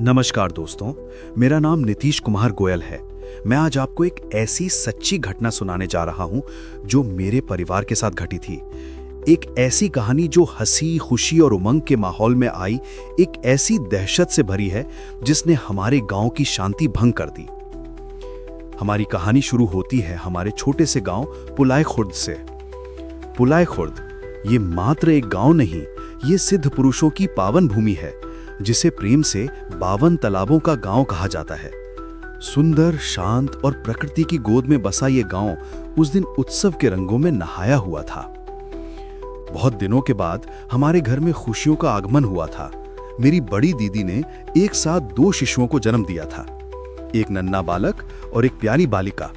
नमस्कार दोस्तों, मेरा नाम नीतीश कुमार गोयल है। मैं आज आपको एक ऐसी सच्ची घटना सुनाने जा रहा हूं जो मेरे परिवार के साथ घटी थी। एक ऐसी कहानी जो हंसी, खुशी और उमंग के माहौल में आई, एक ऐसी दहशत से भरी है जिसने हमारे गांव की शांति भंग कर दी। हमारी कहानी शुरू होती है हमारे छोटे से गांव पुलाय खुर्द से। पुलाय खुर्द ये मात्र एक गांव नहीं, ये सिद्ध पुरुषों की पावन भूमि है जिसे प्रेम से 52 तालाबों का गांव कहा जाता है। सुंदर, शांत और प्रकृति की गोद में बसा ये गांव उस दिन उत्सव के रंगों में नहाया हुआ था। बहुत दिनों के बाद हमारे घर में खुशियों का आगमन हुआ था। मेरी बड़ी दीदी ने एक साथ 2 शिशुओं को जन्म दिया था, एक नन्हा बालक और एक प्यारी बालिका।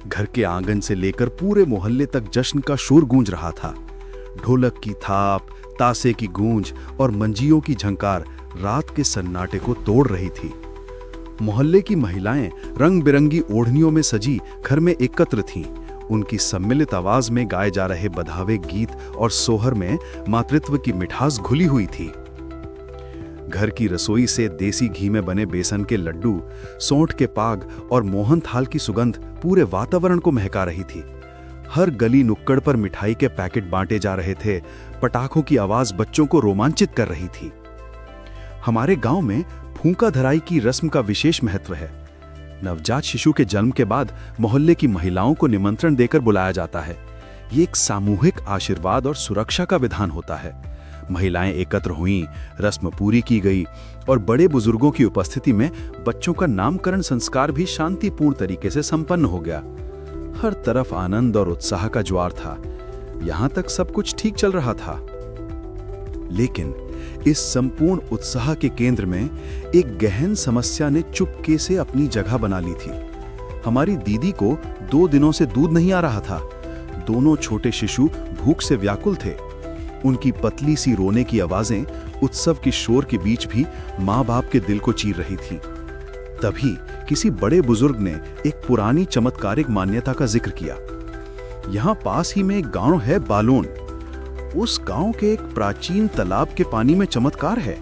घर के आंगन से लेकर पूरे मोहल्ले तक जश्न का शोर गूंज रहा था। ढोलक की थाप, तासे की गूंज और मंजीरों की झंकार रात के सन्नाटे को तोड़ रही थी। मोहल्ले की महिलाएं रंग बिरंगी ओढ़नियों में सजी घर में एकत्र थीं। उनकी सम्मिलित आवाज में गाए जा रहे बधावे गीत और सोहर में मातृत्व की मिठास घुली हुई थी। घर की रसोई से देसी घी में बने बेसन के लड्डू, सौंठ के पाग और मोहन थाल की सुगंध पूरे वातावरण को महका रही थी। हर गली नुक्कड़ पर मिठाई के पैकेट बांटे जा रहे थे। पटाखों की आवाज बच्चों को रोमांचित कर रही थी। हमारे गांव में फूंका धराई की रस्म का विशेष महत्व है। नवजात शिशु के जन्म के बाद मोहल्ले की महिलाओं को निमंत्रण देकर बुलाया जाता है। ये एक सामूहिक आशीर्वाद और सुरक्षा का विधान होता है। महिलाएं एकत्र हुईं, रस्म पूरी की गई और बड़े बुजुर्गों की उपस्थिति में बच्चों का नामकरण संस्कार भी शांतिपूर्ण तरीके से संपन्न हो गया। हर तरफ आनंद और उत्साह का ज्वार था। यहां तक सब कुछ ठीक चल रहा था, लेकिन इस संपूर्ण उत्साह के केंद्र में एक गहन समस्या ने चुपके से अपनी जगह बना ली थी। हमारी दीदी को 2 दिनों से दूध नहीं आ रहा था। दोनों छोटे शिशु भूख से व्याकुल थे। उनकी पतली सी रोने की आवाजें उत्सव के शोर के बीच भी माँ बाप के दिल को चीर रही थी। तभी किसी बड़े बुजुर्ग ने एक पुरानी चमत्कारिक मान्यता का जिक्र किया। यहाँ पास ही में एक गांव है बालोन। उस गांव के एक प्राचीन तालाब के पानी में चमत्कार है।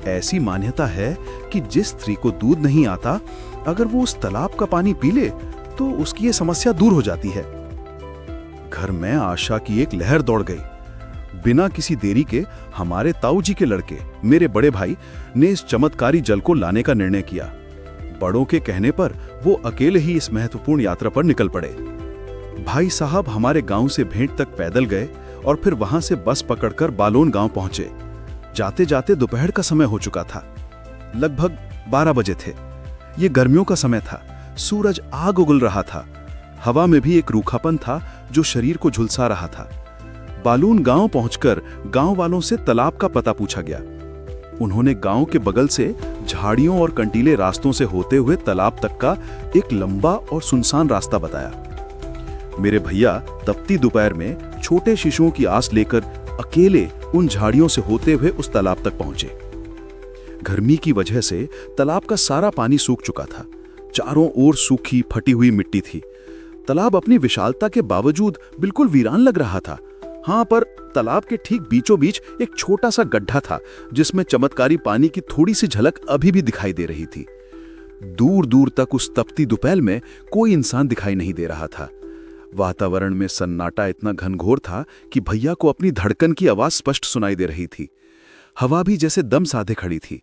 ऐसी मान्यता है कि जिस स्त्री को दूध नहीं आता, अगर वो उस तालाब का पानी पी ले तो उसकी ये समस्या दूर हो जाती है। घर में आशा की एक लहर दौड़ गई। बिना किसी देरी के हमारे ताऊ जी के लड़के, मेरे बड़े भाई, ने इस चमत्कारी जल को लाने का निर्णय किया। बड़ों के कहने पर वो अकेले ही इस महत्वपूर्ण यात्रा पर निकल पड़े। भाई साहब हमारे गांव से भेंट तक पैदल गए और फिर वहां से बस पकड़कर बालोन गांव पहुंचे। जाते जाते दोपहर का समय हो चुका था। लगभग 12 बजे थे। ये गर्मियों का समय था। सूरज आग उगल रहा था। हवा में भी एक रूखापन था जो शरीर को झुलसा रहा था। बालून गांव पहुंचकर गांव वालों से तालाब का पता पूछा गया। उन्होंने गांव के बगल से झाड़ियों और कंटीले रास्तों से होते हुए तालाब तक का एक लंबा और सुनसान रास्ता बताया। मेरे भैया तपती दोपहर में छोटे शिशुओं की आस लेकर अकेले उन झाड़ियों से होते हुए उस तालाब तक पहुंचे। गर्मी की वजह से तालाब का सारा पानी सूख चुका था। चारों ओर सूखी फटी हुई मिट्टी थी। तालाब अपनी विशालता के बावजूद बिल्कुल वीरान लग रहा था। हाँ, पर तालाब के ठीक बीचों बीच एक छोटा सा गड्ढा था जिसमें चमत्कारी पानी की थोड़ी सी झलक अभी भी दिखाई दे रही थी। दूर दूर तक उस तपती दोपहर में कोई इंसान दिखाई नहीं दे रहा था। वातावरण में सन्नाटा इतना घनघोर था कि भैया को अपनी धड़कन की आवाज स्पष्ट सुनाई दे रही थी। हवा भी जैसे दम साधे खड़ी थी।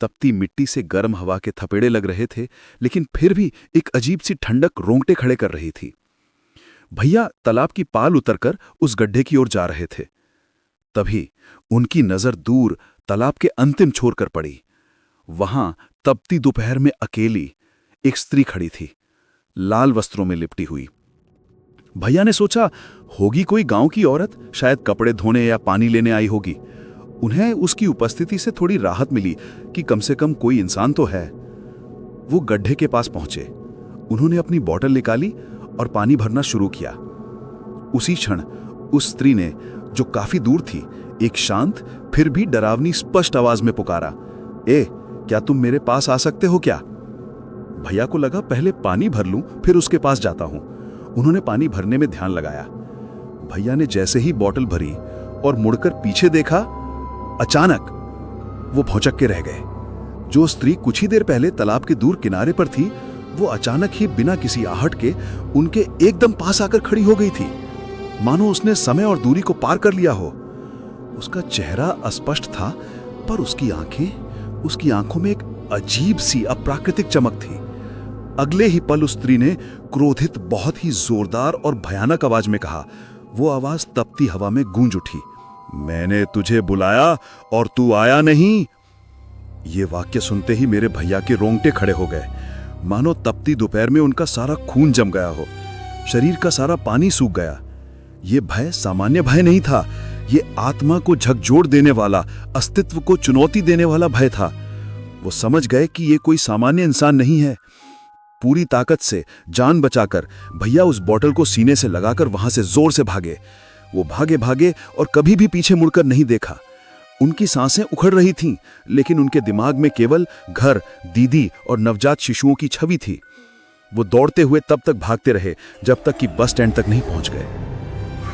तपती मिट्टी से गर्म हवा के थपेड़े लग रहे थे, लेकिन फिर भी एक अजीब सी ठंडक रोंगटे खड़े कर रही थी। भैया तालाब की पाल उतरकर उस गड्ढे की ओर जा रहे थे। तभी उनकी नजर दूर तालाब के अंतिम छोर कर पड़ी। वहां तपती दोपहर में अकेली एक स्त्री खड़ी थी, लाल वस्त्रों में लिपटी हुई। भैया ने सोचा, होगी कोई गांव की औरत, शायद कपड़े धोने या पानी लेने आई होगी। उन्हें उसकी उपस्थिति से थोड़ी राहत मिली कि कम से कम कोई इंसान तो है। वो गड्ढे के पास पहुंचे। उन्होंने अपनी बोतल निकाली और पानी भरना शुरू किया। उसी क्षण उस स्त्री ने, जो काफी दूर थी, एक शांत फिर भी डरावनी स्पष्ट आवाज में पुकारा, ए, क्या तुम मेरे पास आ सकते हो क्या? भैया को लगा पहले पानी भर लूं, फिर उसके पास जाता हूं। उन्होंने पानी भरने में ध्यान लगाया। भैया ने जैसे ही बोतल भरी और मुड़कर पीछे देखा, अचानक वो भौचक्के रह गए। जो स्त्री कुछ ही देर पहले तालाब के दूर किनारे पर थी, वो अचानक ही बिना किसी आहट के उनके एकदम पास आकर खड़ी हो गई थी, मानो उसने समय और दूरी को पार कर लिया हो। उसका चेहरा अस्पष्ट था, पर उसकी आंखों में एक अजीब सी अप्राकृतिक चमक थी। अगले ही पल उस स्त्री ने क्रोधित, बहुत ही जोरदार और भयानक आवाज में कहा। वो आवाज तपती हवा में गूंज उठी, मैंने तुझे बुलाया और तू आया नहीं। ये वाक्य सुनते ही मेरे भैया के रोंगटे खड़े हो गए, मानो तपती दोपहर में उनका सारा खून जम गया हो, शरीर का सारा पानी सूख गया। ये भय सामान्य भय नहीं था, ये आत्मा को झकझोर देने वाला, अस्तित्व को चुनौती देने वाला भय था। वो समझ गए कि ये कोई सामान्य इंसान नहीं है। पूरी ताकत से, जान बचाकर भैया उस बोतल को सीने से लगाकर वहां से जोर से भागे। वो भागे भागे और कभी भी पीछे मुड़कर नहीं देखा। उनकी सांसें उखड़ रही थीं, लेकिन उनके दिमाग में केवल घर, दीदी और नवजात शिशुओं की छवि थी। वो दौड़ते हुए तब तक भागते रहे जब तक कि बस स्टैंड तक नहीं पहुंच गए।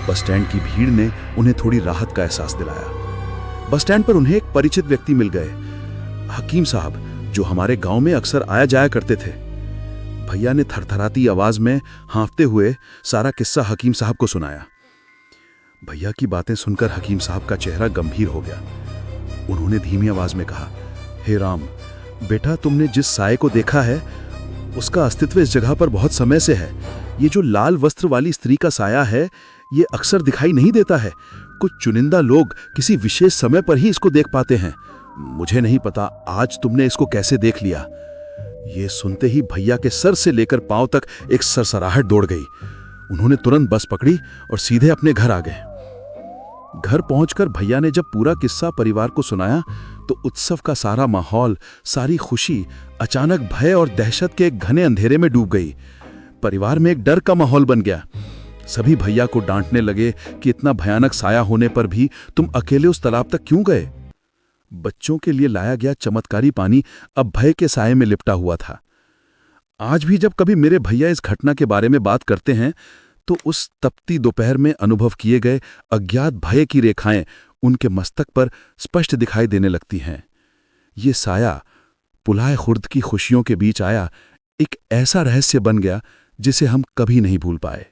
बस स्टैंड की भीड़ ने उन्हें थोड़ी राहत का एहसास दिलाया। बस स्टैंड पर उन्हें एक परिचित व्यक्ति मिल गए, हकीम साहब, जो हमारे गांव में अक्सर आया जाया करते थे। भैया ने थरथराती आवाज में हाँफते हुए सारा किस्सा हकीम साहब को सुनाया। भैया की बातें सुनकर हकीम साहब का चेहरा गंभीर हो गया। उन्होंने धीमी आवाज में कहा, हे राम, बेटा, तुमने जिस साये को देखा है उसका अस्तित्व इस जगह पर बहुत समय से है। ये जो लाल वस्त्र वाली स्त्री का साया है, ये अक्सर दिखाई नहीं देता है। कुछ चुनिंदा लोग किसी विशेष समय पर ही इसको देख पाते हैं। मुझे नहीं पता आज तुमने इसको कैसे देख लिया। ये सुनते ही भैया के सर से लेकर पांव तक एक सरसराहट दौड़ गई। उन्होंने तुरंत बस पकड़ी और सीधे अपने घर आ गए। घर पहुंचकर भैया ने जब पूरा किस्सा परिवार को सुनाया तो उत्सव का सारा माहौल, सारी खुशी अचानक भय और दहशत के एक घने अंधेरे में डूब गई। परिवार में एक डर का माहौल बन गया। सभी भैया को डांटने लगे कि इतना भयानक साया होने पर भी तुम अकेले उस तालाब तक क्यों गए। बच्चों के लिए लाया गया चमत्कारी पानी अब भय के साये में लिपटा हुआ था। आज भी जब कभी मेरे भैया इस घटना के बारे में बात करते हैं तो उस तपती दोपहर में अनुभव किए गए अज्ञात भय की रेखाएं उनके मस्तक पर स्पष्ट दिखाई देने लगती हैं। ये साया पुलाए खुर्द की खुशियों के बीच आया, एक ऐसा रहस्य बन गया जिसे हम कभी नहीं भूल पाए।